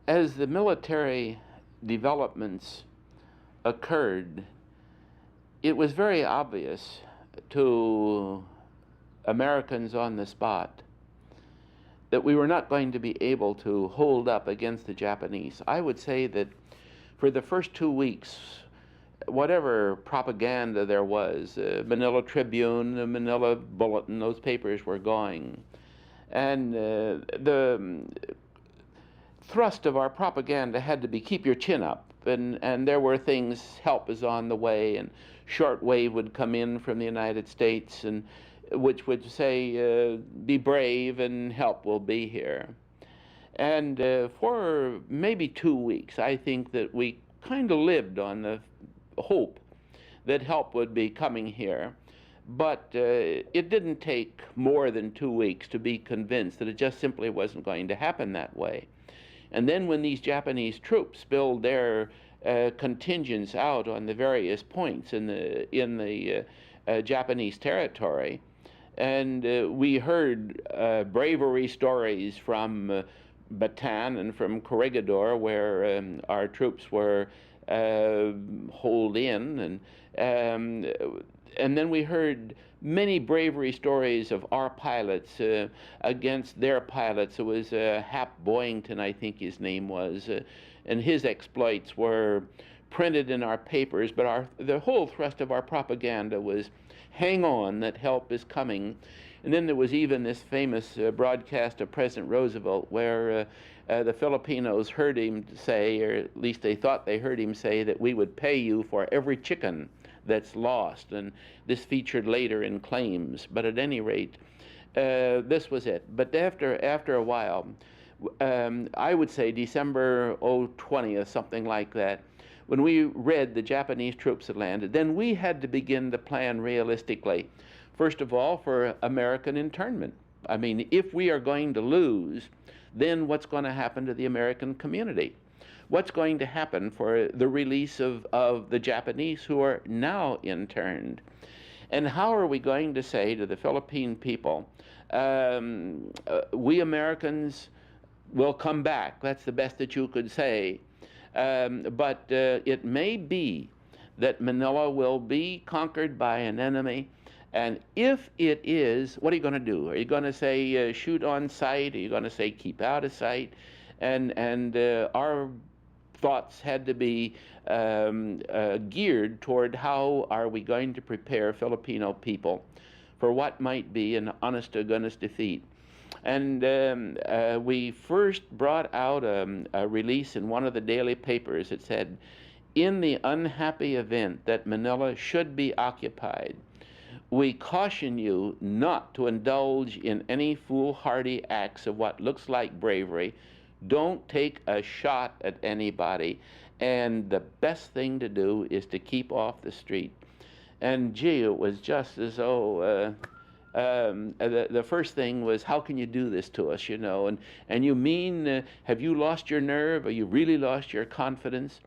As the military developments occurred, it was very obvious to Americans on the spot that we were not going to be able to hold up against the Japanese. I would say that for the first 2 weeks, whatever propaganda there was, Manila Tribune, the Manila Bulletin, those papers were going. And the thrust of our propaganda had to be keep your chin up. And there were things, help is on the way, and shortwave would come in from the United States, and which would say, be brave and help will be here. And for maybe 2 weeks, I think that we kind of lived on the hope that help would be coming here. But it didn't take more than 2 weeks to be convinced that it just simply wasn't going to happen that way. And then when these Japanese troops spilled their contingents out on the various points in the Japanese territory, and we heard bravery stories from Bataan and from Corregidor, where our troops were holed in, and then we heard many bravery stories of our pilots against their pilots. It was Hap Boyington, I think his name was, and his exploits were printed in our papers, but the whole thrust of our propaganda was hang on, that help is coming. And then there was even this famous broadcast of President Roosevelt where the Filipinos heard him say, or at least they thought they heard him say, that we would pay you for every chicken that's lost. And this featured later in claims. But at any rate, this was it. But after a while, I would say December 20th, something like that, when we read the Japanese troops had landed, then we had to begin to plan realistically. First of all, for American internment. I mean, if we are going to lose, then what's going to happen to the American community? What's going to happen for the release of the Japanese who are now interned? And how are we going to say to the Philippine people, we Americans will come back? That's the best that you could say. But it may be that Manila will be conquered by an enemy. And if it is, what are you going to do? Are you going to say shoot on sight? Are you going to say keep out of sight? And our thoughts had to be geared toward how are we going to prepare Filipino people for what might be an honest-to-goodness defeat. And we first brought out a release in one of the daily papers. It said, in the unhappy event that Manila should be occupied, we caution you not to indulge in any foolhardy acts of what looks like bravery. Don't take a shot at anybody. And the best thing to do is to keep off the street. And gee, it was just as though the first thing was, how can you do this to us, you know? And you mean, have you lost your nerve? Have you really lost your confidence?